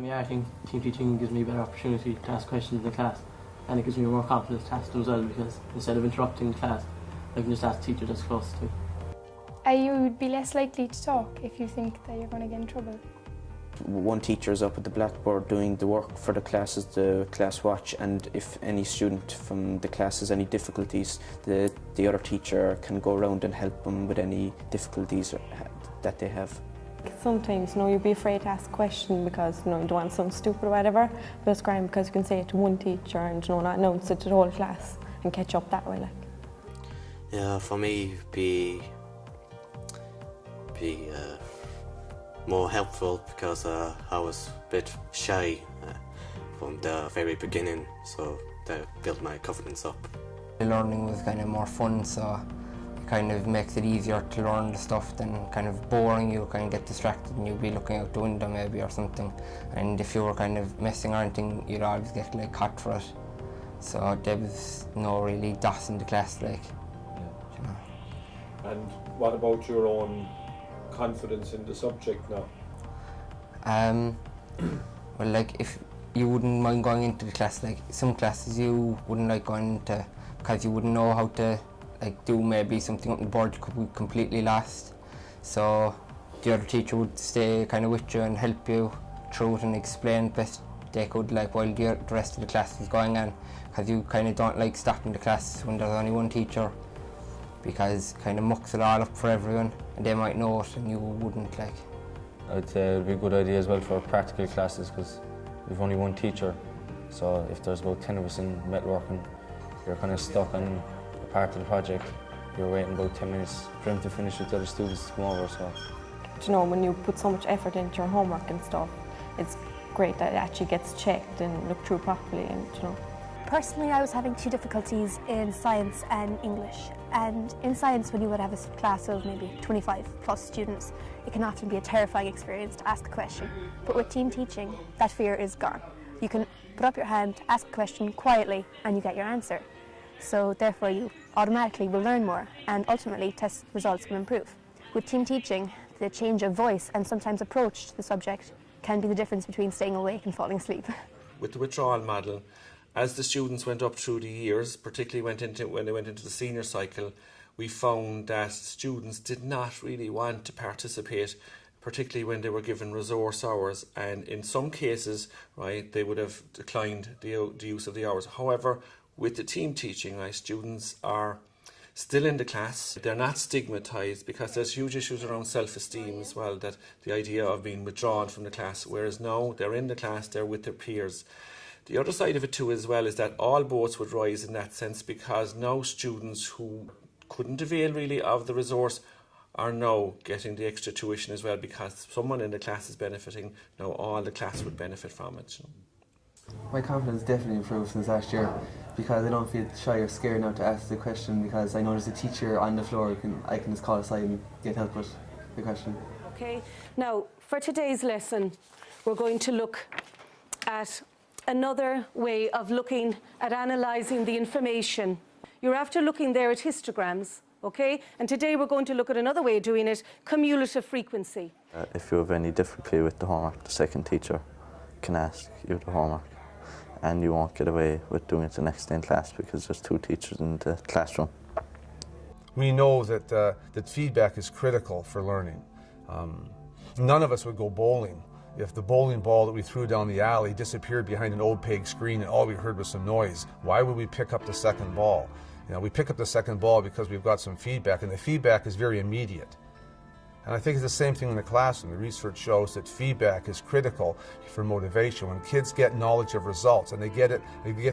Yeah, I think team teaching gives me a better opportunity to ask questions in the class, and it gives me more confidence to ask them as well, because instead of interrupting the class, I can just ask the teacher that's close to me. You would be less likely to talk if you think that you're going to get in trouble. One teacher is up at the blackboard doing the work for the classes, the class watch, and if any student from the class has any difficulties, the other teacher can go around and help them with any difficulties that they have. Sometimes, you'd be afraid to ask a question because, you don't want something stupid or whatever, but it's grand because you can say it to one teacher and, not announce it to the whole class and catch up that way, like. Yeah, for me, be more helpful because I was a bit shy from the very beginning, so that built my confidence up. The learning was kind of more fun, so it kind of makes it easier to learn the stuff than kind of boring. You kind of get distracted and you'd be looking out the window maybe or something, and if you were kind of messing or anything, you'd always get like caught for it. So there was no really DOS in the class, like. And what about your own confidence in the subject now? Well, like if you wouldn't mind going into the class, like some classes you wouldn't like going into because you wouldn't know how to like do maybe something on the board, you could be completely lost. So the other teacher would stay kind of with you and help you through it and explain best they could, like while the rest of the class is going on, because you kind of don't like stopping the class when there's only one teacher, because it kind of mucks it all up for everyone and they might know it and you wouldn't, like. I'd say it would be a good idea as well for practical classes because we've only one teacher, so if there's about 10 of us in metalworking, you're kind of stuck on a part of the project. You're waiting about 10 minutes for him to finish with the other students to come over. So. When you put so much effort into your homework and stuff, it's great that it actually gets checked and looked through properly, and Personally, I was having two difficulties in science and English. And in science, when you would have a class of maybe 25 plus students, it can often be a terrifying experience to ask a question. But with team teaching, that fear is gone. You can put up your hand, ask a question quietly, and you get your answer. So therefore, you automatically will learn more, and ultimately, test results will improve. With team teaching, the change of voice and sometimes approach to the subject can be the difference between staying awake and falling asleep. With the withdrawal model, as the students went up through the years, particularly when they went into the senior cycle, we found that students did not really want to participate, particularly when they were given resource hours, and in some cases, right, they would have declined the use of the hours. However, with the team teaching, right, students are still in the class. They're not stigmatised because there's huge issues around self-esteem as well, that the idea of being withdrawn from the class, whereas now they're in the class, they're with their peers. The other side of it too as well is that all boats would rise in that sense, because now students who couldn't avail really of the resource are now getting the extra tuition as well, because someone in the class is benefiting, now all the class would benefit from it. My confidence definitely improved since last year, because I don't feel shy or scared now to ask the question, because I know there's a teacher on the floor I can just call aside and get help with the question. Okay, now for today's lesson we're going to look at another way of looking at analysing the information. You're after looking there at histograms, okay? And today we're going to look at another way of doing it, cumulative frequency. If you have any difficulty with the homework, the second teacher can ask you the homework, and you won't get away with doing it the next day in class because there's two teachers in the classroom. We know that, that feedback is critical for learning. None of us would go bowling if the bowling ball that we threw down the alley disappeared behind an opaque screen and all we heard was some noise. Why would we pick up the second ball? We pick up the second ball because we've got some feedback, and the feedback is very immediate. And I think it's the same thing in the classroom. The research shows that feedback is critical for motivation. When kids get knowledge of results and they get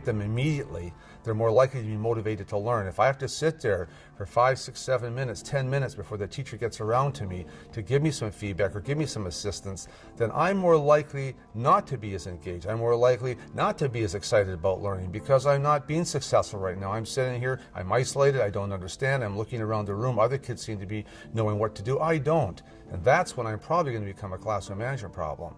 them immediately, they're more likely to be motivated to learn. If I have to sit there for 5, 6, 7 minutes, 10 minutes before the teacher gets around to me to give me some feedback or give me some assistance, then I'm more likely not to be as engaged. I'm more likely not to be as excited about learning because I'm not being successful right now. I'm sitting here, I'm isolated, I don't understand, I'm looking around the room, other kids seem to be knowing what to do, I don't. And that's when I'm probably going to become a classroom management problem.